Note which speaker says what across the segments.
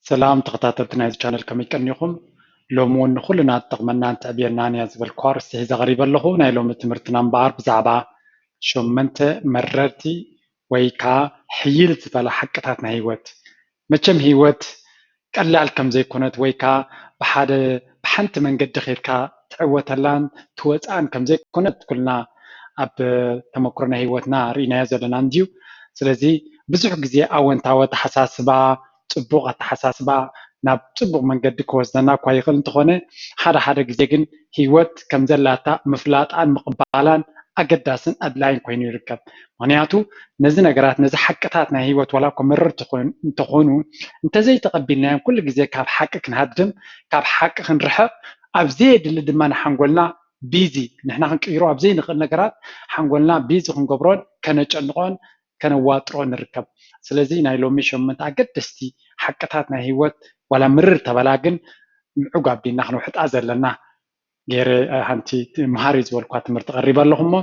Speaker 1: سلام تخطاترتنا إذا channel كم يكنيكم لومون كلنا تقمنا أنت أبينا نياز بالكوارس إذا غريب اللهو نايلوم تمرتنا مبار بزعبا شو منت مررتي ويكا حيلت بلا حقتاتنا هيوت مچم هيوت قلال كم زي كونت ويكا بحنت من قد خيركا تعوت لان توصان كم زي كونت كلنا أب تمكرنا هيوتنا رينا يزلنا نديو سلازي بزح غزي أونتاوت حساسبا ጽቡቕ ኣተሓሳስባ ናብ ጽቡቕ መንገዲ ክወስደና እኳ ይኽእል እንተኾነ ሓደ ግዜ ግን ሂወት ከም ዘላታ ምፍላጣን ምቕባላን ኣገዳስን ኣድላይን ኮይኑ ይርከብ ምክንያቱ ነዚ ነገራት ነዚ ሓቅታት ናይ ሂወት ዋላ እኳ መረርቲ እንተኾኑ እንተዘይተቐቢልናዮም ኩሉ ግዜ ካብ ሓቂ ክንሃድም ካብ ሓቂ ክንርሕቕ ኣብ ዘየድሊ ድማ ንሓንጎልና ቢዚ ንሕና ክንቅይሮ ኣብ ዘይንኽእል ነገራት ሓንጎልና ቢዚ ክንገብሮን ከነጨንቆን ከነዋጥሮን ንርከብ ስለዚ ናይ ሎሚ ሸመንተ ኣገደስቲ ሓቅታት ናይ ሂወት ዋላ ምርር ተበላግን ምዑግ ኣቢልና ክንውሕጣ ዘለና ገይረ ሃንቲ መሃሪ ዝበልኳ ትምህርቲ ቀሪበ ኣለኹ እሞ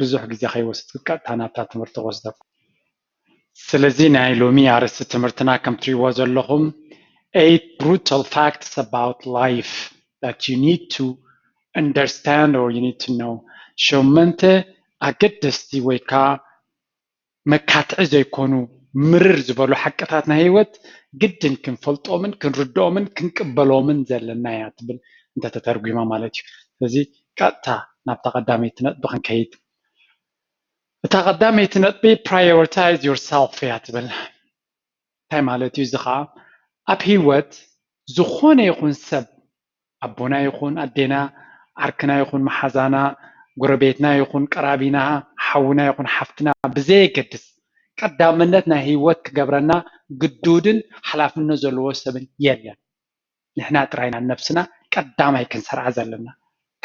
Speaker 1: ብዙሕ ግዜ ከይወስድ ቀጥታ ናብታ ትምህርቲ ወስደኩ ስለዚ ናይ ሎሚ ኣርእስቲ ትምህርትና ከም ትሪእዎ ዘለኹም 8 brutal facts about life that you need to understand or you need to know ሸመንተ ኣገደስቲ ወይ ከዓ መካትዒ ዘይኮኑ ምርር ዝበሉ ሓቅታት ናይ ሂወት ግድን ክንፈልጦምን ክንርድኦምን ክንቅበሎምን ዘለና እያ ትብል እንተተተርጉማ ማለት እዩ ስለዚ ቀጥታ ናብታ ቀዳመይቲ ነጥቢ ክንከይድ እታ ቀዳመይቲ ነጥቢ prioritize yourself እያ ትብል እንታይ ማለት እዩ እዚ ከዓ ኣብ ሂወት ዝኾነ ይኹን ሰብ ኣቦና ይኹን ኣዴና ዓርክና ይኹን መሓዛና ጎረቤትና ይኹን ቀራቢና ሓውና ይኹን ሓፍትና ብዘየገድስ ቀዳምነት ናይ ሂወት ክገብረና ግዱድን ሓላፍነት ዘለዎ ሰብን የለን ንሕና ጥራይና ነፍስና ቀዳማይ ክንሰርዓ ዘለና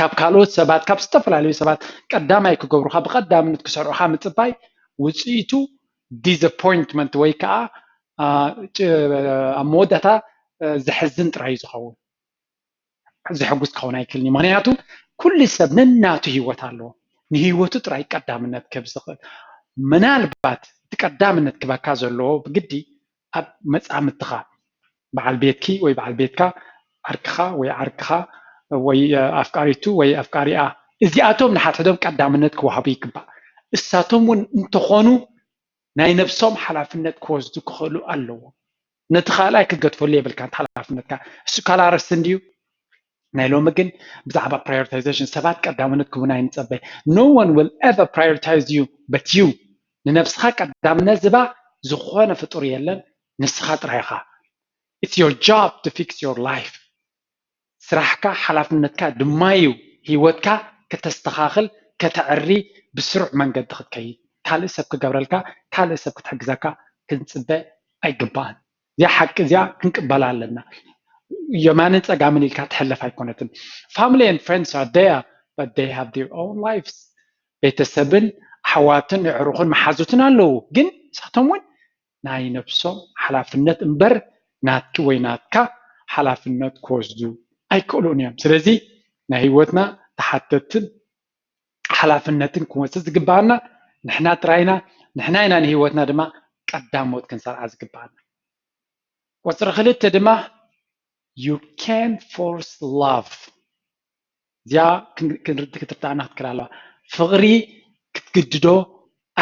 Speaker 1: ካብ ካልኦት ሰባት ካብ ዝተፈላለዩ ሰባት ቀዳማይ ክገብሩካ ብቀዳምነት ክሰርዑካ ምፅባይ ውፅኢቱ ዲስኣፖይንትመንት ወይ ከዓ ኣብ መወዳእታ ዘሕዝን ጥራይ ዝኸውን ዘሕጉስ ክኸውን ኣይክእልኒ ምክንያቱ ኩሉ ሰብ ነናቱ ሂወት ኣለዎ ንሂወቱ ጥራይ ቀዳምነት ክህብ ዝኽእል ምናልባት ቀዳምነት ክበካ ዘለዎ ብግዲ ኣብ መፃምትኻ በዓል ቤትኪ ወይ በዓል ቤትካ ዓርክኻ ወይ ዓርክኻ ወይ ኣፍቃሪቱ ወይ ኣፍቃሪኣ እዚኣቶም ንሓትዶም ቀዳምነት ክወሃቡ ይግባእ እሳቶም እውን እንተኾኑ ናይ ነብሶም ሓላፍነት ክወስዱ ክኽእሉ ኣለዎ ነቲ ካልኣይ ክገድፈሉ የብልካ ሓላፍነትካ እሱ ካላረስቲ እንድዩ ናይ ሎሚ ግን ብዛዕባ prioritization ሰባት ቀዳምነት ክቡና ይንፀበይ no one will ever prioritize you but you ንነፍስኻ ቀዳምነት ዝባ ዝኾነ ፍጡር የለን ንስኻ ጥራይኻ it's your job to fix your life ስራሕካ ሓላፍነትካ ድማ እዩ ሂወትካ ከተስተኻኽል ከተዕሪ ብስሩዕ መንገዲ ክትከይድ ካልእ ሰብ ክገብረልካ ካልእ ሰብ ክትሕግዘካ ክንፅበ ኣይግባእን እዚኣ ሓቂ እዚኣ ክንቅበላ ኣለና የማንን ፀጋምን ኢልካ ትሕለፍ ኣይኮነትን family and friends are there but they have their own lives ቤተሰብን ሓዋትን ዕሩኽን መሓዙትን ኣለዉ ግን ንሳቶም እውን ናይ ነብሶም ሓላፍነት እምበር ናትኪ ወይ ናትካ ሓላፍነት ክወስዱ ኣይክእሉን እዮም ስለዚ ናይ ሂወትና ተሓተትን ሓላፍነትን ክንወስድ ዝግባአና ንሕና ጥራይና ንሕና ኢና ንሂወትና ድማ ቀዳሞት ክንሰርዓ ዝግባአና ቁፅሪ 2 ድማ you can force love እዚኣ ክትርዳእና ክትክእል ኣለዋ ፍቅሪ ክትግድዶ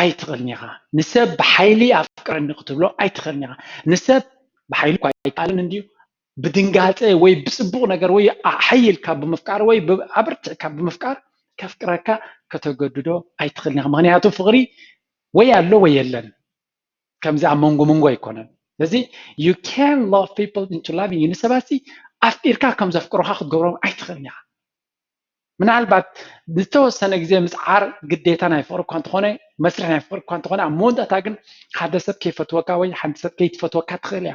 Speaker 1: ኣይትኽእልን ኢኻ ንሰብ ብሓይሊ ኣፍቅረኒ ክትብሎ ኣይትኽእልን ኢኻ ንሰብ ብሓይሊ እኳ ኣይከኣልን እንድዩ ብድንጋፀ ወይ ብፅቡቕ ነገር ወይ ሓይልካ ብምፍቃር ወይ ኣበርቲዕካ ብምፍቃር ከፍቅረካ ከተገድዶ ኣይትኽእልን ኢኻ ምክንያቱ ፍቅሪ ወይ ኣሎ ወይ የለን ከምዚ ኣብ መንጎ ኣይኮነን ስለዚ you can love people into loving you ንሰባት ኣፍቂርካ ከም ዘፍቅሩካ ክትገብሮም ኣይትኽእልን ኢኻ ምናልባት ዝተወሰነ ግዜ ምስዓር ግዴታ ናይ ፍቅሪ እኳ እንተኾነ መስርሕ ናይ ፍቅሪ እኳ እንተኾነ ኣብ መወዳእታ ግን ሓደ ሰብ ከይፈትወካ ወይ ሓንቲ ሰብ ከይትፈትወካ ትኽእል እያ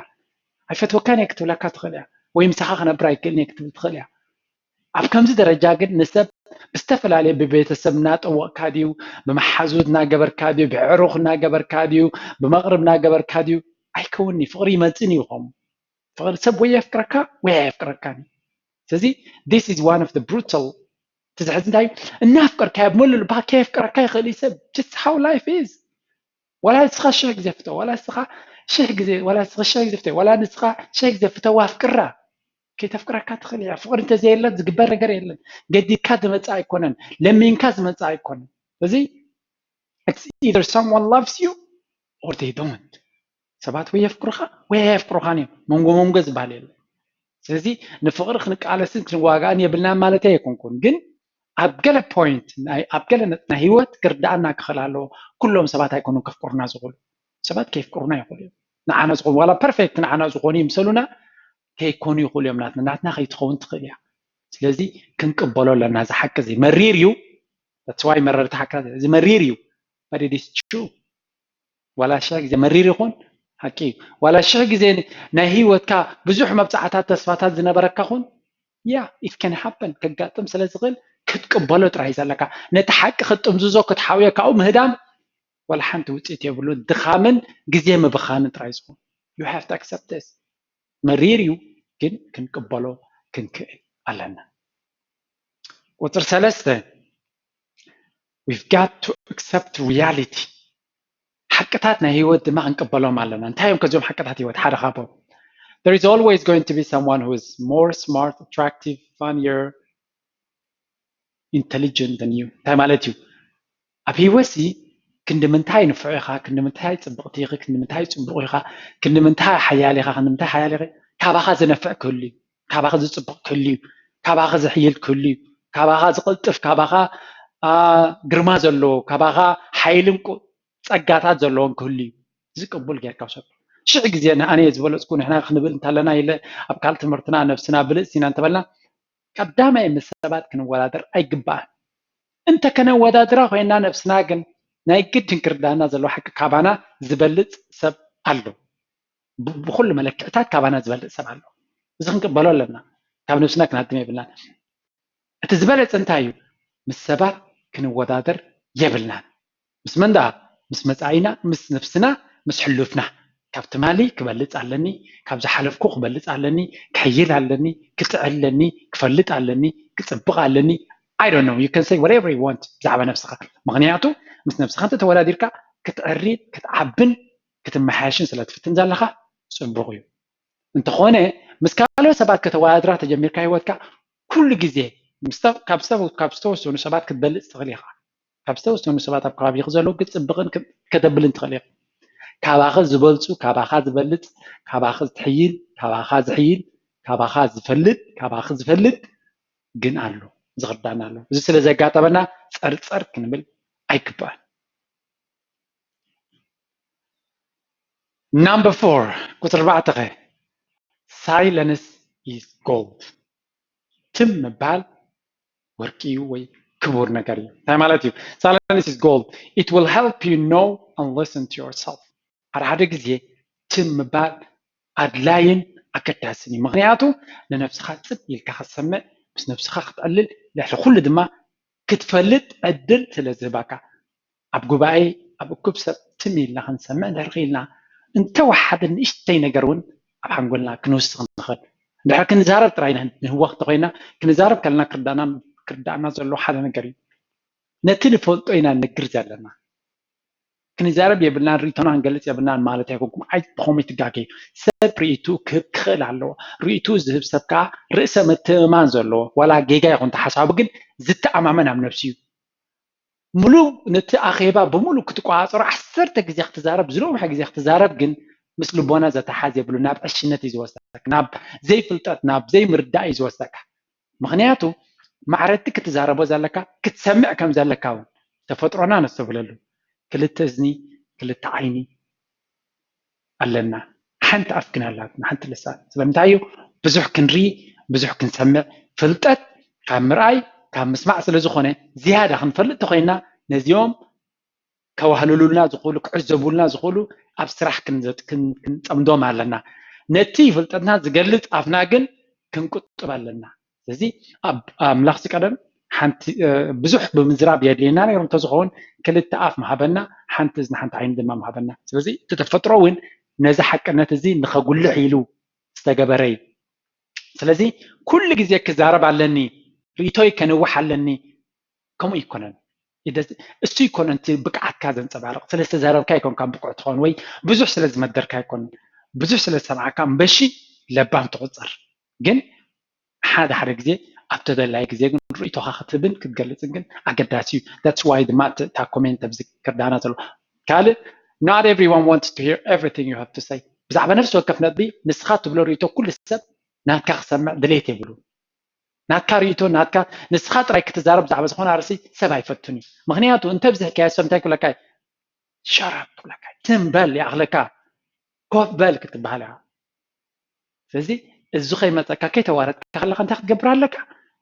Speaker 1: ኣይፈትወካን እየ ክትብለካ ትኽእል እያ ወይ ምሳኻ ክነብር ኣይክእልን እየ ክትብል ትኽእል እያ ኣብ ከምዚ ደረጃ ግን ንሰብ ብዝተፈላለየ ብቤተሰብ እናጠወቕካ ድዩ ብመሓዙት እናገበርካ ድዩ ብዕሩኽ እናገበርካ ድዩ ብመቕርብ እናገበርካ ድዩ ኣይከውኒ ፍቅሪ ይመፅን እዩ ከምኡ ፍቅሪ ሰብ ወይ የፍቅረካ ወይ ኣየፍቅረካን ስለዚ this is one of the brutal تزعج انت النافقر كاب مول باكيف كركاي خلي سب just how life is ولا يسخى الشيخ زفته ولا يسخى شيء جزء ولا شيء زفته ولا نسخة شيء زفته وافكرها كي تفكرها كاتخلي فقر أنت زي اللي تقبل رجال يلا قدي كاد متساع يكونن لما ينكاز متساع يكون زي it's either someone loves you or they don't سبات ويفكرها منجو زبالة ስለዚህ ንፍቅሪ ክንቃለስን ክንዋጋእን የብልና ማለት ኣይኮንኩን ግን ኣብ ገለ ፖይንት ኣብ ገለ ናይ ህይወት ክርዳእና ክኽእል ኣለዎ ኩሎም ሰባት ኣይኮኑን ከፍቅሩና ዝኽእሉ ሰባት ከይፍቅሩና ይኽእሉ እዮም ንዓና ዝኾኑ ዋላ ፐርፌክት ንዓና ዝኾኑ ይምሰሉና ከይኮኑ ይኽእሉ እዮም ናትና ከይትኸውን ትኽእል እያ ስለዚ ክንቅበሎ ኣለና እዚ ሓቂ እዚ መሪር እዩ that's why መረርቲ ሓቂ እዚ መሪር እዩ but it is true ዋላ ሻ ግዜ መሪር ይኹን حكي ولا شيء جزين نهيوتك بزح مبتعات تسفاتات زنبرك كون yeah it can happen كقاتم سلازغل كتقبلو ترايز لك نتحق خطم زوزو كتحاويه كاو مهدام ولا حنت وصيت يبلو دخامن غزي مبخان ترايزو you have to accept this مريريو كنقبلو كنكل علنا وتر ثلاثه we've got to accept reality حقتاتنا هيوت ما نقبلهم علنا انتهيهم كزوم حقتات هيوت حدا خابو there is always going to be someone who is more smart attractive funnier intelligent than you تمالتيو ابي وسي كندمنتاي نفعيخا كندمنتاي صبقتيخ كندمنتاي صبقيخا كندمنتاي حياليخا كندمنتاي حياليخ كاباخا زنفع كلي كاباخا زصبق كلي كاباخا زحيل كلي كاباخا زقلطف كاباخا ግርማ ዘሎ ካባኻ ሓይልን ጸጋታት ዘለዎም ክህሉ ዝቅበል ጌርካ ሰብ ሽዕ ግዜ ኣነ ዝበለጽኩ ንሕና ክንብል እንተለና ኢለ ኣብ ካል ትምህርትና ነፍስና ብልጽ ኢና እንተበልና ቀዳማይ ምስ ሰባት ክንወዳደር ኣይግባእን እንተ ከነወዳድራ ኮይና ነፍስና ግን ናይ ግድን ክርዳና ዘሎ ሓቂ ካባና ዝበልጽ ሰብ ኣሎ ብኩሉ መለክዕታት ካባና ዝበልጽ ሰብ ኣሎ እዚ ክንቅበሎ ኣለና ካብ ነፍስና ክንሃድም የብልና እቲ ዝበለጽ እንታይ እዩ ምስ ሰባት ክንወዳደር የብልና ምስ መንዳ ምስ መጻኢና ምስ ነፍስና ምስ ሕሉፍና ካብ ትማሊ ክበልጽ ኣለኒ ካብ ዝሓለፍኩ ክበልጽ ኣለኒ ክሕይል ኣለኒ ክጥዕለኒ ክፈልጥ ኣለኒ ክጽብቕ ኣለኒ I don't know you can say whatever you want ብዛዕባ ነፍስኻ ምክንያቱ ምስ ነፍስኻ እንተ ተወዳዲርካ ክትዕሪድ ክትዓብን ክትመሓየሽን ስለ ትፍትን ዘለኻ ጽቡቕ እዩ እንተኾነ ምስ ካልኦት ሰባት ከተወዳድራ ተጀሚርካ ህይወትካ ኩሉ ግዜ ካብ ዝተወሰኑ ሰባት ክትበልጽ ትኽእል ኢኻ ካብ ዝተወሰኑ ሰባት ኣብ ከባቢኻ ዘለዉ ክትጽብቕን ከተብልን ትኽእል ኢኻ ካባኻ ዝበልጹ ካባኻ ዝበልጽ ካባኻ ዝትሕይል ካባኻ ዝሕይል ካባኻ ዝፈልጥ ግን ኣሎ ዝኽዳና ኣሎ እዚ ስለ ዘጋጠመና ጸርጸር ክንብል ኣይግባእን number 4 ቁጥር 4 silence is gold ትም ምባል ወርቂ ወይ ክቡር ነገር እዩ እንታይ ማለት እዩ silence is gold it will help you know and listen to yourself ሓደ ግዜ ትም ምባል ኣድላይን ኣገዳስን እዩ ምክንያቱ ንነፍስኻ ፅጥ ኢልካ ክትሰምዕ ምስ ነፍስኻ ክትዕልል ልዕሊ ኩሉ ድማ ክትፈልጥ ዕድል ስለ ዝህባካ ኣብ ጉባኤ ኣብ እኩብ ሰብ ትም ኢልና ክንሰምዕ ንድሕሪ ኢልና እንተወሓደ ንእሽተይ ነገር እውን ኣብ ሓንጎልና ክንውስኽ ንኽእል ድሕሪ ክንዛረብ ጥራይና ንህወኽ እንተኮይና ክንዛረብ ከለና ክርዳእና ዘሎ ሓደ ነገር እዩ ነቲ ንፈልጦ ኢና ንግር ዘለና ክንዛረብ የብልና ሪኢቶና ክንገልጽ የብልና ማለት ኣይኮንኩም ኣይትኾም ይትጋገዩ ሰብ ርእይቱ ክኽእል ኣለዎ ርእይቱ ዝህብ ሰብ ከዓ ርእሰ ምትእምማን ዘለዎ ዋላ ጌጋ ይኹን ተሓሳቡ ግን ዝተኣማመን ኣብ ነፍሲ እዩ ሙሉእ ነቲ ኣኼባ ብሙሉእ ክትቋፀሮ 10 ግዜ ክትዛረብ ዝለውሕ ግዜ ክትዛረብ ግን ምስ ልቦና ዘተሓዝ የብሉ ናብ ዕሽነት እዩ ዝወስደካ ናብ ዘይፍልጠት ናብ ዘይምርዳእ እዩ ዝወስደካ ምክንያቱ ማዕረቲ ክትዛረቦ ዘለካ ክትሰምዕ ከም ዘለካ እውን ተፈጥሮና ነስተብለሉ ክልተ እዝኒ ክልተ ዓይኒ ኣለና ሓንቲ ኣፍ ግን ኣላትና ሓንቲ ልሳን ስለምንታይ እዩ ብዙሕ ክንርኢ ብዙሕ ክንሰምዕ ፍልጠት ካብ ምርኣይ ካብ ምስማዕ ስለ ዝኾነ ዝያዳ ክንፈልጥ ተኮይና ነዚኦም ከዋህልሉልና ዝኽእሉ ክዕዘቡልና ዝኽእሉ ኣብ ስራሕ ክንፀምዶም ኣለና ነቲ ፍልጠትና ዝገልጽ ኣፍና ግን ክንቁጥብ ኣለና ስለዚ ኣምላኽ ዝቀደም ሓንቲ ብዙሕ ብምዝራብ የድልየና ነይሩ እንተዝኸውን ክልተ ኣፍ መሃበና ሓንቲ እዝኒ ሓንቲ ዓይኒ ድማ መሃበና ስለዚ እቲ ተፈጥሮ እውን ነዚ ሓቅነት እዚ ንኸጉልሕ ኢሉ ዝተገበረ እዩ ስለዚ ኩሉ ግዜ ክዛረብ ኣለኒ ርእይቶይ ከንውሕ ኣለኒ ከምኡ ይኮነን استو يكون انت بقعت كازن صبارق ثلاثه زارب كاي يكون كان بقعت تخون وي بزح سلاز مدر كاي يكون بزح سلاز سمع كان بشي لبام تقصر جن حدا جزي ابتدى جزي ريتو خاطبن كتجلص جن اقداسي that's why the mat تا كومنت بذكر دانا تلو قال not everyone wants to hear everything you have to say بزعبه نفس وقف نبي نسخات بلو ريتو كل السب ناتكا خسمع دليت يبلو ناتكا ريتو ناتكا نسخات راي كتزارب زعبه زخون عرسي سبع يفتني مغنياتو انت بزح كاي سمتك ولا كاي شرب ولا كاي تنبل يا اغلكا كوف بالك تبهلها فزي الزخي متى كي توارد كخلق انت تقبر لك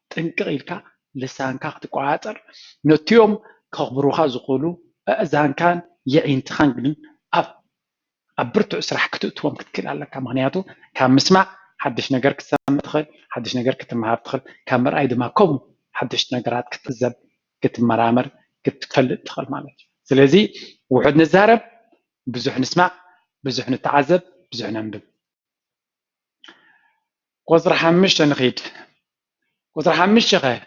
Speaker 1: تنقق إلك لسانك تقعاتر نتيوم كخبروها زقولو أزان كان يعين تخانقن أبرتو إسرح كتوم كتكل لك مغنياتو كان مسمع حدش نجار كتسمع تخل حدش نجار كتمهار تخل كان مرأي دما كوم حدش نجارات كتزب كتمرامر كتفلت تخل مالك سلازي وعد نزارب بزح نسمع بزح نتعذب بزح ننبب قصر حمش نخيد قصر حمش شغال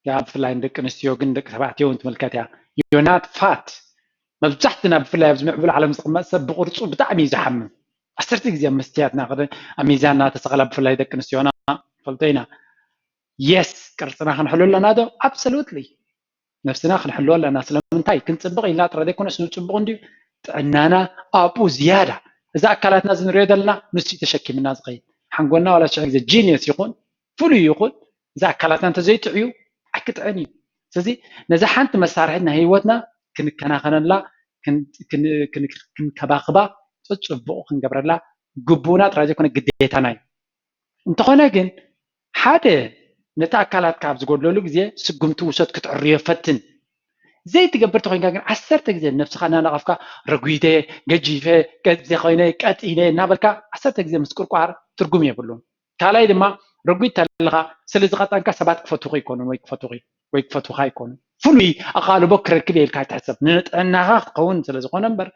Speaker 1: يا بفلاي عندك نستيو عندك سبعة يوم تملكتها you're not fat ما بتحتنا بفلاي بزمع بلا على مسق مسب بقرصو بتاع ميزة حمم عسرت زي مستياتنا غدا ميزاننا تسغلب بفلاي دك نستيونا فلتينا يس كرسنا خنحلو لنا هذا absolutely نفسنا خنحلو لنا سلام انتاي كنت صبغي لا ترى ديكون اسنو صبغ ندي اننا ابو زياده اذا اكلاتنا زنريد لنا نسي تشكي من الناس غي حنقولنا ولا شيء زي جينيوس يقول فلو يقول اذا اكلاتنا انت زي تعيو أكتعني سزي نزحنت مسارحنا هيوتنا كنا خنلا كن كباخبا تصبقوا خنجبرلا جبونا تراجع كنا قديتنا انت خنا جن حدا نتا أكلات كابز قول له جزية سجمت وسط كتعريه فتن زي تجبرت خنا جن عسرت جزية نفس خنا نقفك رجويته ججيفه كذا خينه كاتينه نابلك عسرت جزية مسكور قعر ترجمي يقولون كلاي دما رجويت تلغى سلزغات أنك سبات كفتوغي يكونون ويكفتوغي يكونون فلوي أقالوا بكر كبير كاي تحسب نتعناها قون سلزغون نمبر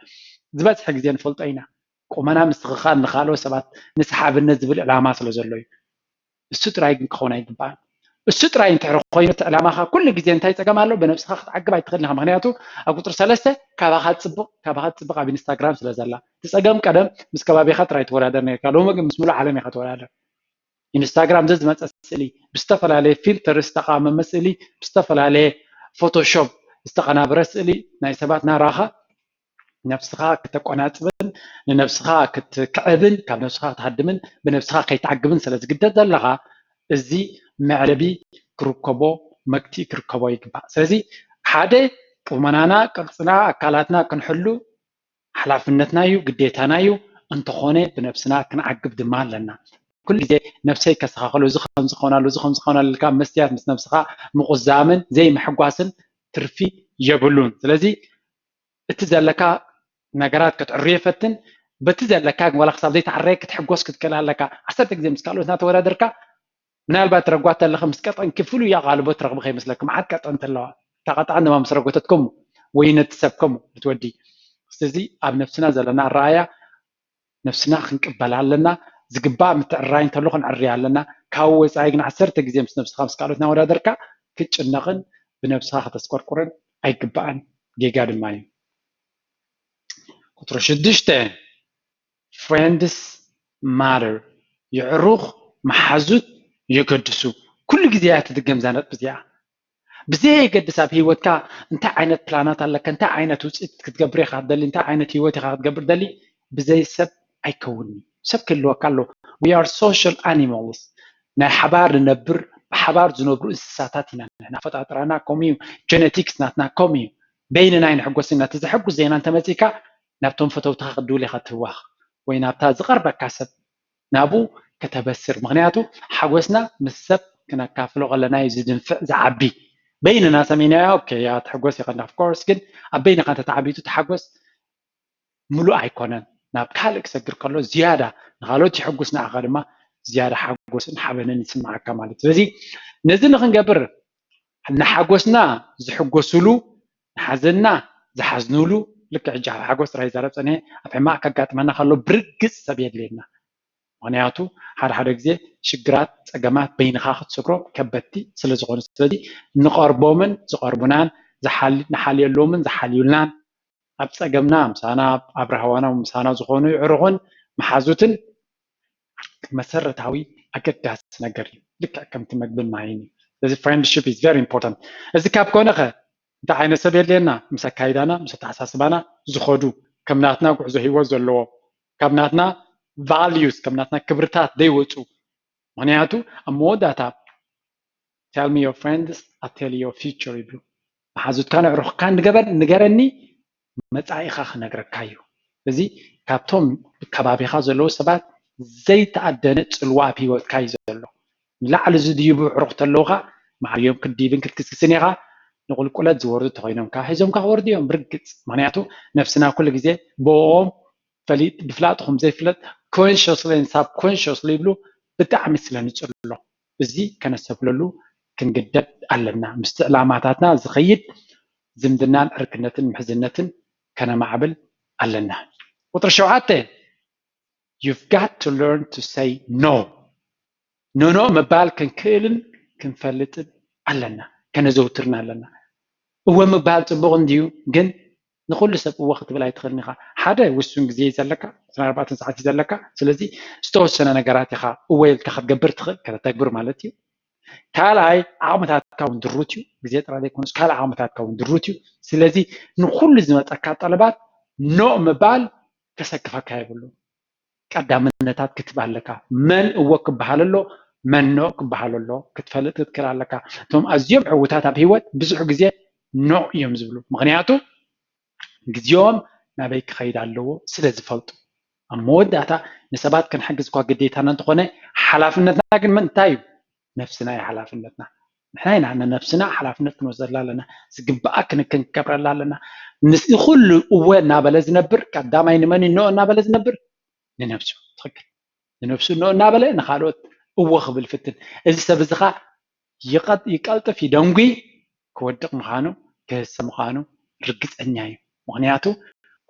Speaker 1: زبات حق زين فلط أينا قومنا مستغخان نخالو سبات نسحاب النزب الإعلامات سلزلوي السترة يكون يقبان السترة ينتعرق خوينة إعلامها كل جزين تاي تجمعله بنفسها عقب يتخلنها مغنياته أقطر سلسة كابخات سبق على إنستغرام سلزلا تسأجم كلام مسكبابي خطر يتولدنا كلامه مسموله عالمي خطولده إنستغرام زز مسألة بستفعل عليه فلتر استقام مسألة بستفعل عليه فوتوشوب استقنا برسألة نايسبات ناراها نفسها كتقنات بن لنفسها كتكعبن كاب نفسها تهدمن بنفسها كيتعقبن سلز جدا دلها الزي معربي كركبو مكتي كركبو يقبع سلزي حدا ومنانا كرسنا أكلاتنا كنحلو حلافنتنا يو قديتنا يو انت خونه بنفسنا كنعقب دمان لنا كل زي نفسي كسخاخلو زخم زخونا للكام مستيات مس نفسها مقزامن زي محقواسن ترفي يبلون سلازي اتزلكا نغرات كتعريفتن بتزلكا ولا خصاب زي تعريك تحقوس كتكلالكا عسرتك زي مسكالو نا تورادركا منالبات رغوات لخمس قطن كفلو يا غالبو ترغب خي مسلكم عاد قطن تلوا تقطعنا ما مسرغوتتكم وين تسبكم بتودي سلازي اب نفسنا زلنا الرايه نفسنا خنقبل لنا زقبا متعراين تلو خنعري لنا كاو وصايغنا 10 جزي مس نفس خمس قالوتنا ورادركا كጭنقن بنفسها ختصقرقرن ايقبان جيجا دماني قطر شدشته friends matter يعروخ محازوت يقدسو كل جزيات تدقم زانت بزي قدس اب هيوتكا انت عينت بلانات لك انت عينت وصيت كتقبري خدلي انت عينت هيوتي خدقبر دلي بزي سب ايكوني سب كله كله we are social animals نا حبار نبر بحبار زنبر انسساتاتنا نحن فطرنا كوميو جينيتكس ناتنا كوميو بيننا نحقوسنا تزحقو زينا انت مزيكا نابتون فتو تاخدو لي خطواخ وين نابتا زقربك كسب نابو كتبسر مغنياتو حقوسنا مسب كنا كافلو غلنا يزيد زعبي بيننا سمينا اوكي يا تحقوس يقنا اوف كورس كن ابينا كانت تعبيتو تحقوس ملو ايكونن ناب كالك سجر كله زياده نخالوت يحقوسنا اخرما زياده حقوس نحبنا نسمع كمال ስለዚህ نزل نخنقبر نحقوسنا زحقوسلو نحزنا زحزنولو لك عجا حقوس راي زرب صنه افما كغاطمنا خلو برغص سبيد لينا معناته حد ግዜ ሽግራት ፀገማት በይንኻ ክትሰግሮ ከበቲ ስለ ዝኾነ ስለዚ ንقربومن ዝقربونان نحاليلومن زحاليولنا ኣብ ፀገምና ምሳና ኣብ ረሃዋና ምሳና ዝኾኑ ይዕርቑን መሓዙትን መሰረታዊ ኣገዳሲ ነገር እዩ ልክዕ ከምቲ መግብን ማይን እዩ ስለዚ ፍሬንድሽፕ is very important እዚ ካብ ኮነ ኸ እንታይ ዓይነት ሰብ የድልየና ምስ ኣካይዳና ምስ ኣተሓሳስባና ዝኸዱ ከም ናትና ጉዕዞ ሂወት ዘለዎ ካብ ናትና values ከም ናትና ክብርታት ዘይወፁ ምክንያቱ ኣብ መወዳእታ tell me your friends I'll tell you your future ይብሉ መሓዙትካ ንዕሩኽካ ንገረኒ መጻኢኻ ክነግረካ እዩ እዚ ካብቶም ከባቢኻ ዘለዉ ሰባት ዘይተኣደነ ፅልዋ ኣብ ሂወትካ እዩ ዘሎ ንላዕሊ ዝድይቡ ዕሩኽ ተለውካ ማዕርዮም ክዲብን ክትክስክስን ኢኻ ንቁልቁለት ዝወርዱ ተኾይኖም ካብ ሒዞምካ ክወርዱ እዮም ብርግፅ ምክንያቱ ነፍስና ኩሉ ግዜ ብኦም ፈሊጥ ድፍላጥኹም ዘይፍለጥ consciously and subconsciously ይብሉ ብጣዕሚ ስለንፅሎ እዚ ከነሰብለሉ ክንግደድ ኣለና ምስቲ ዕላማታትና ዝኸይድ ዝምድናን ዕርክነትን ምሕዝነትን ከነማዕብል ኣለና ቁጥሪ 7 you've got to learn to say no no ምባል ክንክእልን ክንፈልጥን ኣለና ከነዘውትርን ኣለና እወ ምባል ፅቡቕ እንድዩ ግን ንኩሉ ሰብ እወ ክትብል ኣይትኽእልን ኢኻ ሓደ ውሱን ግዜ ዘለካ 24 ሰዓት ዘለካ ስለዚ ዝተወሰነ ነገራት ኢኻ እወ ኢልካ ክትገብር ትኽእል ከተተግብር ማለት እዩ ካልኣይ ዓቕምታትካ እውን ድሩት እዩ ግዜ ጥራይ ዘይኮነስ ካልእ ዓቕምታትካ እውን ድሩት እዩ ስለዚ ንኩሉ ዝመፀካ ጠለባት ኖ ምባል ከሰግፈካ የብሉ ቀዳምነታት ክትብ ኣለካ መን እወ ክበሃል ኣሎ መን ኖ ክበሃል ኣሎ ክትፈልጥ ክትክእል ኣለካ እቶም ኣዝዮም ዕዉታት ኣብ ሂወት ብዙሕ ግዜ ኖ እዮም ዝብሉ ምክንያቱ ግዜኦም ናበይ ክኸይድ ኣለዎ ስለ ዝፈልጡ ኣብ መወዳእታ ንሰባት ክንሕግዝ እኳ ግዴታና እንተኾነ ሓላፍነትና ግን ምንታይ እዩ ነፍስና እዩ ሓላፍነትና ንሕና ኢና ንነፍስና ሓላፍነት ክንወስደላ ኣለና ዝግባኣ ክንገብረላ ኣለና ንስ ኩሉ እወ እናበለ ዝነብር ቀዳማይ ንመን ኖ እናበለ ዝነብር ንነፍሱ ትኽክል ንነፍሱ ኖ እናበለ ንኻልኦት እወ ክብል ፍትን እዚ ሰብ እዚ ኸ ይቀልጥፍ ይደንጉ ክወድቕ ምዃኑ ክህሰ ምዃኑ ርግፀኛ እዩ ምክንያቱ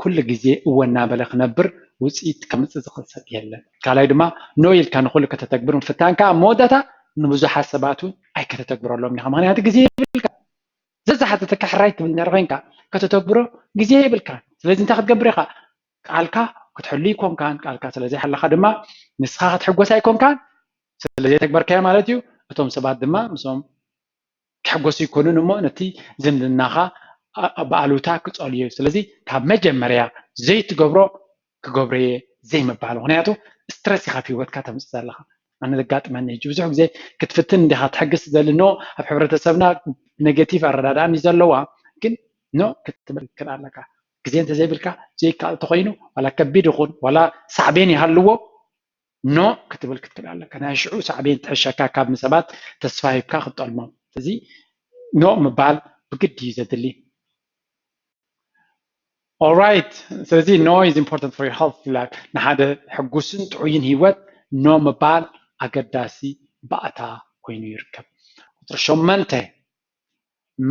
Speaker 1: ኩሉ ግዜ እወ እናበለ ክነብር ውፅኢት ከምፅእ ዝኽእል ሰብ የለን ካልኣይ ድማ ኖ ኢልካ ንኩሉ ከተተግብር ምፍታንካ ኣብ መወዳእታ ንብዙሓት ሰባት እውን ኣይከተተግብረሎም ኢኻ ምክንያቱ ግዜ ይብልካ ዘዝሓተተካ ሕራይ ትብል ነይረ ኮይንካ ከተተግብሮ ግዜ ይብልካ ስለዚ እንታይ ክትገብር ኢኻ ቃልካ ክትሕሉ ይኮንካን ቃልካ ስለዘይሓለካ ድማ ንስኻ ክትሕጎስ ኣይኮንካን ስለዘይተግበርካዮ ማለት እዩ እቶም ሰባት ድማ ምስኦም ክሕጎሱ ይኮኑን እሞ ነቲ ዝምድናኻ ብኣሉታ ክፀልዩ ስለዚ ካብ መጀመርያ ዘይትገብሮ ክገብሮ እየ ዘይምባል ምክንያቱ ስትረስ ኢኻ ሂወትካ ተምፅእ ዘለኻ ኣነ ዘጋጥመኒ ሕጂ ብዙሕ ግዜ ክትፍትን እንዲኻ ትሕግስ ዘሊ ኖ ኣብ ሕብረተሰብና ኔጌቲቭ ኣረዳድኣኒ ዘለዋ ግን ኖ ክትብል ትክእል ኣለካ ግዜ እንተዘይብልካ ዘይከኣል እንተኮይኑ ዋላ ከቢድ ይኹን ዋላ ሳዕቤን ይሃልዎ ኖ ክትብል ክትክእል ኣለካ ናይ ሽዑ ሳዕቤን ትሕሸካ ካብ ንሰባት ተስፋ ሂብካ ክትጠልሞም ስለዚ ኖ ምባል ብግዲ እዩ ዘድሊ alright ስለዚ ኖ is important for your health life ንሓደ ሕጉስን ጥዑይን ሂወት ኖ ምባል ኣገዳሲ ባእታ ኮይኑ ይርከብ ቁጥሪ 8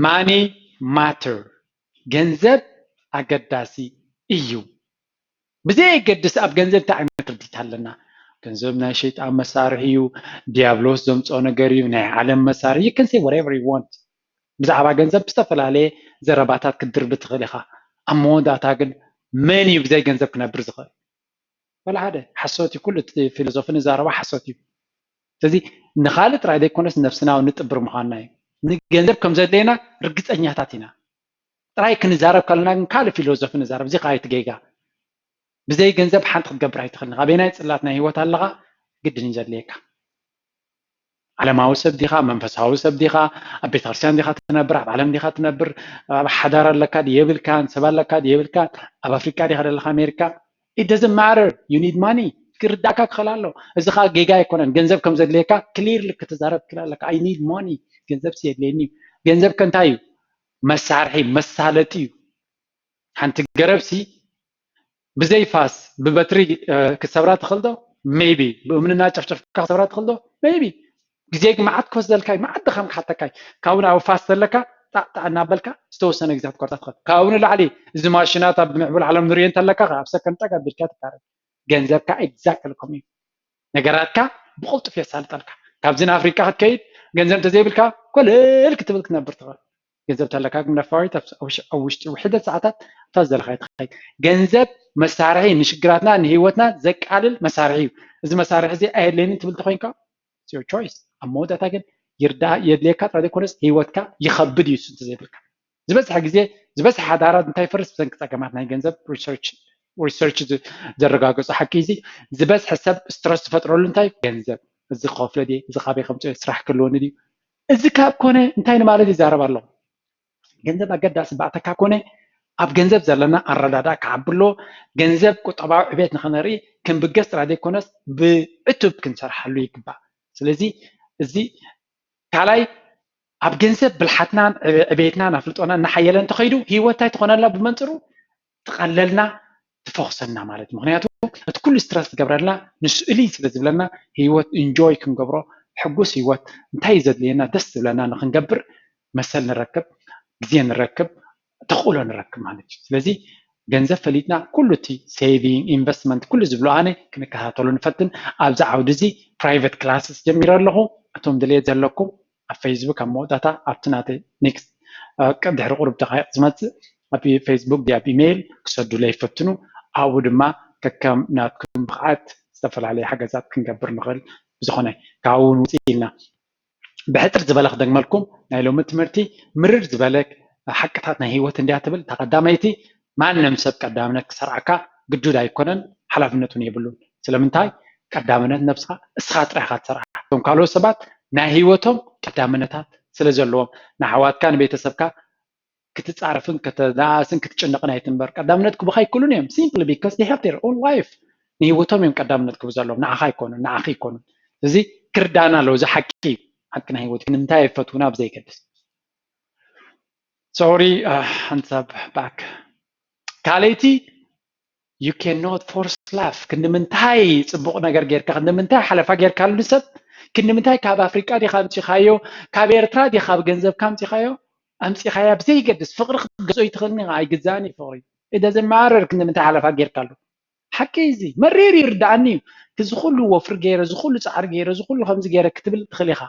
Speaker 1: money matter ገንዘብ ኣገዳሲ እዩ ብዘይ ገድስ ኣብ ገንዘብ እንታይ ዓይነት ርዲት ኣለና ገንዘብ ናይ ሸይጣን መሳርሒ እዩ ዲያብሎስ ዘምፅኦ ነገር እዩ ናይ ዓለም መሳርሒ you can say whatever you want ብዛዕባ ገንዘብ ዝተፈላለየ ዘረባታት ክትድርቢ ትኽእል ኢኻ ኣብ መወዳእታ ግን መን እዩ ብዘይ ገንዘብ ክነብር ዝኽእል ወላ ሓደ ሓሶት እዩ ኩሉ ፊሎሶፊ ንዛረባ ሓሶት እዩ ስለዚ ንኻልእ ጥራይ ዘይኮነስ ነፍስና ንጥብር ምዃንና እዩ ንገንዘብ ከም ዘድለየና ርግፀኛታት ኢና ጥራይ ክንዛረብ ከለና ግን ካልእ ፊሎሶፊ ንዛረብ እዚ ኸ ኣይትጌጋ ብዘይ ገንዘብ ሓንቲ ክትገብር ኣይትኽእልን ኣበየናይ ፅላት ናይ ሂወት ኣለኻ ግድን እዩ ዘድልየካ ዓለማዊ ሰብ ዲኻ መንፈሳዊ ሰብ ዲኻ ኣብ ቤተክርስትያን ዲኻ ትነብር ኣብ ዓለም ዲኻ ትነብር ኣብ ሓዳር ኣለካ ድየብልካን ሰብ ኣለካ ድየብልካን ኣብ ኣፍሪካ ዲኻ ዘለካ ኣሜሪካ it doesn't matter you need money ክርዳእካ ክኽእል ኣሎ እዚ ኸ ጌጋ ኣይኮነን ገንዘብ ከም ዘድልየካ ክሊርሊ ክትዛረብ ትክእል ኣለካ I need money ገንዘብ የድልየኒ እዩ ገንዘብ ከንታይ እዩ መሳርሒ መሳለጢ እዩ ሓንቲ ገረብሲ ብዘይ ፋስ ብበትሪ ክሰብራ ትኽእል ዶ ሜይቢ ብእምንና ጨፍጨፍካ ክሰብራ ትኽእል ዶ ሜይቢ ግዜ መዓት ክወስደልካ መዓት ድኻምካ ሓተካይ ካብኡ ናብኡ ፋስ ዘለካ ጣዕጣዕ እናበልካ ዝተወሰነ ግዜ ክትቆርጣ ትኽእል ካብኡ ንላዕሊ እዚ ማሽናት ኣብ ምዕቡል ዓለም ንሪኦ እንተለካ ኣብ ሰከንድ ጠቅ ኣቢልካ ትካረድ ገንዘብካ ኤግዛክትሊ ከምኡ እዩ ነገራትካ ብቕልጡፍ የሳልጠልካ ካብዚ ንኣፍሪካ ክትከይድ ገንዘብ እንተዘይብልካ ኮልል ክትብል ክትነብር ትኽእል ገንዘብ ተለካ ነፋሪት ኣብ ውሽጢ ውሕደት ሰዓታት ተዘለኻ ይትኸይድ ገንዘብ መሳርሒ ንሽግራትና ንህይወትና ዘቃልል መሳርሒ እዩ እዚ መሳርሒ እዚ ኣየድለይኒ ትብል ተኮይንካ your choice ኣብ መወዳእታ ግን የድልየካ ጥራይ ዘይኮነስ ህይወትካ ይኸብድ እዩ እሱ ዘይብልካ ዝበዝሐ ግዜ ዝበዝሐ ሓዳራት እንታይ ይፈርስ ብሰንኪ ፀገማት ናይ ገንዘብ ሪሰርች ዘረጋገፁ ሓቂ እዚ ዝበዝሐ ሰብ ስትረስ ዝፈጥረሉ እንታይ ገንዘብ እዚ ከፍለ ድየ እዚ ካበይ ከምፅኦ ስራሕ ክህልወኒ ድዩ እዚ ካብ ኮነ እንታይ ንማለት ይዛረብ ኣለኹ ገንዘብ ኣገዳሲ ባእተካ ኮነ ኣብ ገንዘብ ዘለና ኣረዳዳ ክዓብሎ ገንዘብ ቁጠባዊ ዕቤት ንክነርኢ ክንብገስ ጥራይ ዘይኮነስ ብዕቱብ ክንሰርሓሉ ይግባእ ስለዚ እዚ ካልኣይ ኣብ ገንዘብ ብልሓትናን ዕቤትናን ኣፍልጦና እናሓየለ እንተኸይዱ ሂወት እንታይ ትኾነላ ብመንፅሩ ትቐለልና ትፎክሰና ማለት ምክንያቱ እቲ ኩሉ ስትረስ ትገብረልና ንስእሊ ስለ ዝብለና ሂወት ኢንጆይ ክንገብሮ ሕጉስ ሂወት እንታይ ዘድልየና ደስ ዝብለና ንክንገብር መሰል ንረክብ ግዜ ንረክብ ተኽእሎ ንረክብ ማለት እዩ ስለዚ ገንዘብ ፈሊጥና ኩሉ እቲ ሴቪንግ ኢንቨስትመንት ኩሉ ዝብሎ ኣነ ክንከታተሉ ንፈትን ኣብዚ ዓውዲ እዚ ፕራይቬት ክላስስ ጀሚረ ኣለኹ እቶም ድልየት ዘለኩም ኣብ ፌስቡክ ኣብ መወዳእታ ኣብቲ ናተይ ኔክስት ድሕሪ ቁርብ ደቃይቕ ዝመፅእ ኣብ ፌስቡክ ኣብ ኢሜይል ክሰዱለ ይፈትኑ ኣብኡ ድማ ከከም ናትኩም ብቕዓት ዝተፈላለዩ ሓገዛት ክንገብር ንኽእል ብዝኾነ ካብኡ እውን ውፅእ ኢልና ብሕፅር ዝበለ ክደግመልኩም ናይ ሎሚ ትምህርቲ ምርር ዝበለ ሓቅታት ናይ ሂወት እንድያ ትብል ተቐዳመይቲ ማንም ሰብ ቀዳምነት ክሰርዓካ ግዱድ ኣይኮነን ሓላፍነት እውን የብሉን ስለምንታይ ቀዳምነት ነብስካ እስኻ ጥራይካ ትሰርዓ እቶም ካልኦት ሰባት ናይ ሂወቶም ቀዳምነታት ስለ ዘለዎም ንኣሕዋትካ ንቤተሰብካ ክትፃረፍን ክትናኣስን ክትጭነቕን ኣይትንበር ቀዳምነት ክቡካ ይክእሉን እዮም ሲምፕሊ ቢካዝ they have their own life ንሂወቶም እዮም ቀዳምነት ክቡ ዘለዎም ንዓኻ ይኮኑን ንዓኺ ይኮኑን እዚ ክርዳና ኣለዎ እዚ ሓቂ እዩ ሓቂ ናይ ሂወት ንምንታይ ኣይፈትውና ብዘይገድስ sorry handsab back ካልይቲ you cannot force love ክንምንታይ ጽቡቕ ነገር ጌርካ ክንምንታይ ሓለፋ ጌርካ ልሰብ ክንምንታይ ካብ ኣፍሪቃ ዲኻ ምጽኻዮ ካብ ኤርትራ ዲኻ ገንዘብ ካምጽኻዮ ኣምጽኻያ ብዘይገድስ ፍቅሪ ክትገጾ ይትኽእልኒ ኣይግዛእኒ ፍቅሪ it doesn't matter ክንምንታይ ሓለፋ ጌርካሉ ሓቂ እዚ መሪር ይርዳእኒ እዚ ኩሉ ወፍሪ ገይረ እዚ ኩሉ ጻዕሪ ገይረ እዚ ኩሉ ከምዚ ገይረ ክትብል ትኽእል ኢኻ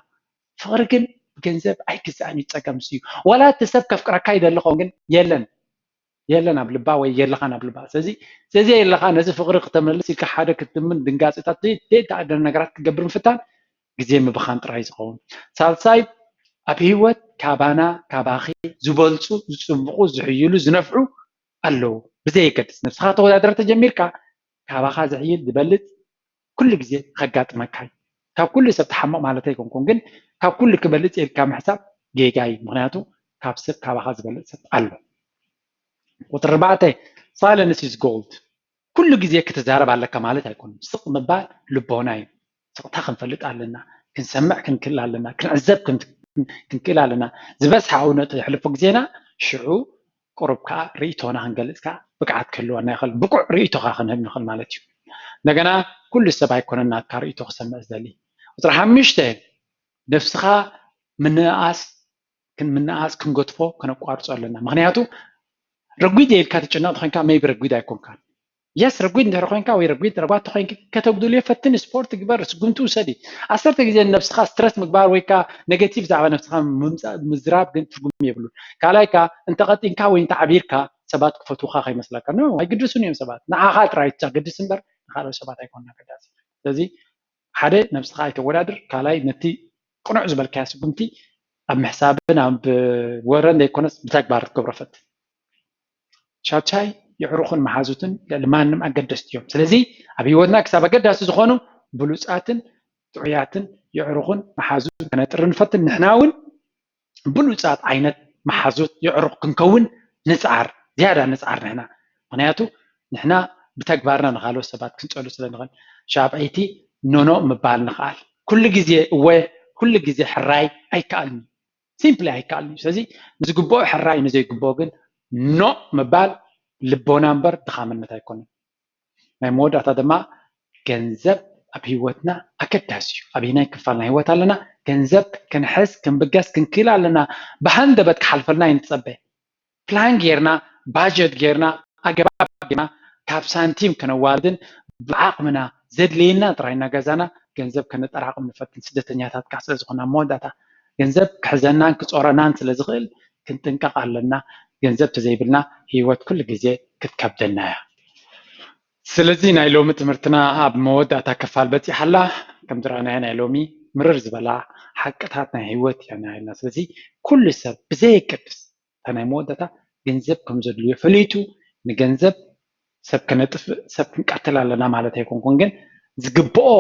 Speaker 1: ፍቅሪ ግን ገንዘብ ኣይግዛእኒ ይጸገምስ እዩ ወላ ተሰብ ከፍቅረካ ይደልኾ ግን የለን ኣብ ልባ ወይ የለኻ ናብ ልባ ስለዚ የለኻ ነዚ ፍቅሪ ክተመልስ ኢልካ ሓደ ክትምን ድንጋፅታት ዘይተኣደነ ነገራት ክገብር ምፍታን ግዜ ምብኻን ጥራይ ዝኸውን ሳልሳይ ኣብ ሂወት ካባና ካባኺ ዝበልፁ ዝፅቡቑ ዝሕይሉ ዝነፍዑ ኣለዉ ብዘይገድስ ነብስኻ ተወዳደረ ተጀሚርካ ካባኻ ዝሕይል ዝበልፅ ኩሉ ግዜ ከጋጥመካ ካብ ኩሉ ሰብ ተሓምቕ ማለት ኣይኮንኩን ግን ካብ ኩሉ ክበልፅ ኢልካ ምሕሳብ ጌጋ እዩ ምክንያቱ ካብ ሰብ ካባኻ ዝበልፅ ሰብ ኣሎ ቁጥር 4 silence is gold ኩሉ ግዜ ክትዛረብ ኣለካ ማለት ኣይኮነን ስቕ ምባል ልቦና እዩ ስቕታ ክንፈልጥ ኣለና ክንሰምዕ ክንክእል ኣለና ክንዕዘብ ክንክእል ኣለና ዝበዝሐ እውነት ሕልፎ ግዜና ሽዑ ቁርብካ ርእቶና ክንገልጽካ ብቅዓት ክህልወና ይኽእል ብቁዕ ርእቶኻ ክንህብ ንኽእል ማለት እዩ እንደገና ኩሉ ሰብ ኣይኮነን ናትካ ርእቶ ክሰምዕ ዝደሊ ቁጥሪ 5 ነፍስኻ ምንኣስ ክንገድፎ ከነቋርፆ ኣለና ምክንያቱ ረጉድ ኢልካ ትጭነቕ ኮይንካ ሜቢ ረጉድ ኣይኮንካን የስ ረጉድ እንድሕር ኮይንካ ወይ ረጓት ኮይንካ ከተጉድሉ የፈትን ስፖርት ግበር ስጉምቲ ውሰዲ 10 ግዜ ነፍስኻ ስትረስ ምግባር ወይካ ኔጌቲቭ ዛዕባ ነፍስኻ ምዝራብ ግን ትርጉም የብሉን ካልኣይካ እንተቐጢንካ ወይ እንተዓቢርካ ሰባት ክፈትውካ ከይመስለካ ኖ ኣይግድሱን እዮም ሰባት ንዓኻ ጥራይ ተገድስ እምበር ንካልኦት ሰባት ኣይኮንና ገዳሲ ስለዚ ሓደ ነፍስኻ ኣይተወዳድር ካልኣይ ነቲ ቅኑዕ ዝበልካያ ስጉምቲ ኣብ ምሕሳብን ኣብ ወረን ዘይኮነስ ብተግባር ትገብሮ ፈትን ሻቻይ يعرخون محازوتن لمانم أقدست يوم سلزي أبي ودنا كسب أقدست زخانو بلوساتن تعياتن يعرخون محازوت كانت رنفتن نحناون بلوسات عينت محازوت يعرخ كنكون نسعر زيادة نسعر هنا معناته نحنا بتكبرنا نخالو السبات كنت أقول سلنا شاب أيتي نونو مبال نخال كل جزء حراي أي كلمة سيمبلي أي كلمة سلزي نزجبو حراي نزجبو جن نو مبال ልቦና እምበር ድኻምነት ኣይኮነን ናይ መወዳእታ ድማ ገንዘብ ኣብ ሂወትና ኣገዳሲ እዩ ኣብናይ ክፋልና ሂወት ኣለና ገንዘብ ክንሕዝ ክንብገስ ክንክእል ኣለና ብሃንደበት ክሓልፈልና ይንፀበ ፕላን ጌርና ባጀት ጌርና ኣገባብ ጌርና ካብ ሳንቲም ከነዋልድን ብዓቕምና ዘድልየና ጥራይና ገዛና ገንዘብ ከነጠራቅም ንፈትን ስደተኛታት ስለ ዝኾና መወዳእታ ገንዘብ ክሕዘናን ክፀረናን ስለ ዝኽእል ክንጥንቀቕ ኣለና ገንዘብ ተዘይብልና ህይወት ኩሉ ግዜ ክትከብደና እያ ስለዚ ናይ ሎሚ ትምህርትና ኣብ መወዳእታ ክፋል በፂሓላ ከም ዝረኣናዮ ናይ ሎሚ ምርር ዝበላ ሓቅታት ናይ ህይወት እያ ናይልና ስለዚ ኩሉ ሰብ ብዘየገድስ እታ ናይ መወዳእታ ገንዘብ ከም ዘድልዮ ፈሊጡ ንገንዘብ ሰብ ከነጥፍእ ሰብ ክንቀትል ኣለና ማለት ኣይኮንኩን ግን ዝግብኦ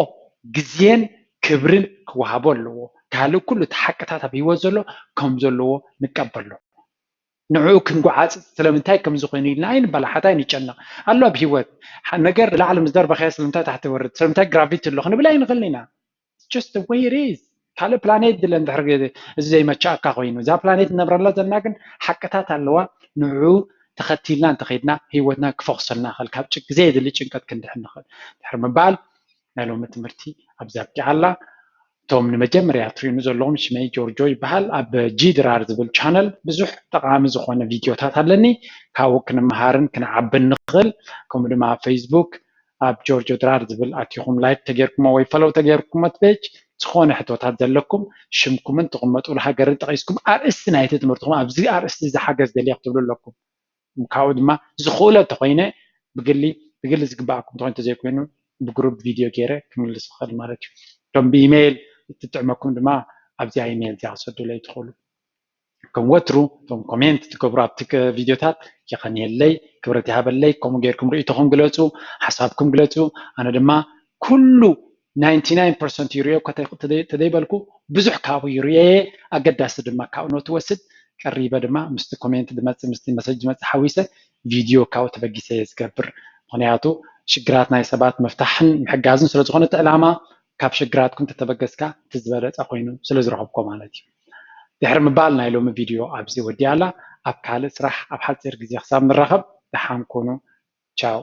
Speaker 1: ግዜን ክብርን ክወሃቦ ኣለዎ ካልእ ኩሉ እቲ ሓቅታት ኣብ ሂወት ዘሎ ከም ዘለዎ ንቀበሎ ንዕኡ ክንጓዓፅ ስለምንታይ ከም ዝኾነ ኢልና ኣይንበላሓታ ኣይንጨነቕ ኣሎ ኣብ ሂወት ነገር ላዕሊ ምስ ደርበኸዮ ስለምንታይ ታሕቲ ወርድ ስለምንታይ ግራቪቲ ኣሎ ክንብል ኣይንኽእል ኢና just the way it is ካልእ ፕላኔት ድለ እንድሕር እዚ ዘይመቸኣካ ኮይኑ እዛ ፕላኔት ነብረላ ዘለና ግን ሓቅታት ኣለዋ ንዕኡ ተኸቲልና እንተኸይድና ሂወትና ክፈኽሰልና ይኽእል ካብ ግዜ የድሊ ጭንቀት ክንድሕን ንኽእል ድሕሪ ምባል ናይ ሎሚ ትምህርቲ ኣብዚ ኣብቂዓላ እቶም ንመጀመርያ ትሪእኑ ዘለኹም ሽመይ ጆርጆ ይበሃል ኣብ ጂድራር ዝብል ቻነል ብዙሕ ጠቃሚ ዝኾነ ቪድዮታት ኣለኒ ካብኡ ክንመሃርን ክንዓብን ንኽእል ከምኡ ድማ ኣብ ፌስቡክ ኣብ ጆርጆ ድራር ዝብል ኣትኹም ላይክ ተገይርኩሞ ወይ ፈለው ተገይርኩሞ ትፔጅ ዝኾነ ሕቶታት ዘለኩም ሽምኩምን ትቕመጥሉ ሃገርን ጠቒስኩም ኣርእስቲ ናይቲ ትምህርትኩም ኣብዚ ኣርእስቲ ዝሓገዝ ደልየ ክትብሉ ኣለኩም ካብኡ ድማ ዝኽእሎ እንተኮይነ ብግሊ ዝግባኣኩም እንተኮይኑ እንተዘይኮይኑ ብግሩፕ ቪድዮ ገይረ ክምልስ ይኽእል ማለት እዩ እቶም ብኢሜይል እትጥዕመኩም ድማ ኣብዚኣ ኢሜይል እዚኣ ክሰዱለይ ትኽእሉ ከም ወትሩ እቶም ኮሜንት ትገብሩ ኣብቲ ቪድዮታት ይኸንየለይ ክብረት ይሃበለይ ከምኡ ጌርኩም ርእይቶኹም ግለፁ ሓሳብኩም ግለፁ ኣነ ድማ ኩሉ 99% ይርዮ ተደይበልኩ ብዙሕ ካብኡ ይርየ ኣገዳሲ ድማ ካብኡ ትወስድ ቀሪበ ድማ ምስቲ ኮሜንት ዝመፅእ ምስቲ መሰጅ ዝመፅእ ሓዊሰ ቪድዮ ካብኡ ተበጊሰ ዝገብር ምክንያቱ ሽግራት ናይ ሰባት መፍታሕን ምሕጋዝን ስለ ዝኾነ እቲ ዕላማ ካብ ሽግራትኩም ተተበገስካ እቲ ዝበለፀ ኮይኑ ስለ ዝረኸብኮ ማለት እዩ ድሕሪ ምባል ናይ ሎሚ ቪድዮ ኣብዚ ወዲኣላ ኣብ ካልእ ስራሕ ኣብ ሓፂር ግዜ ክሳብ ንራኸብ ደሓን ኮኑ ቻው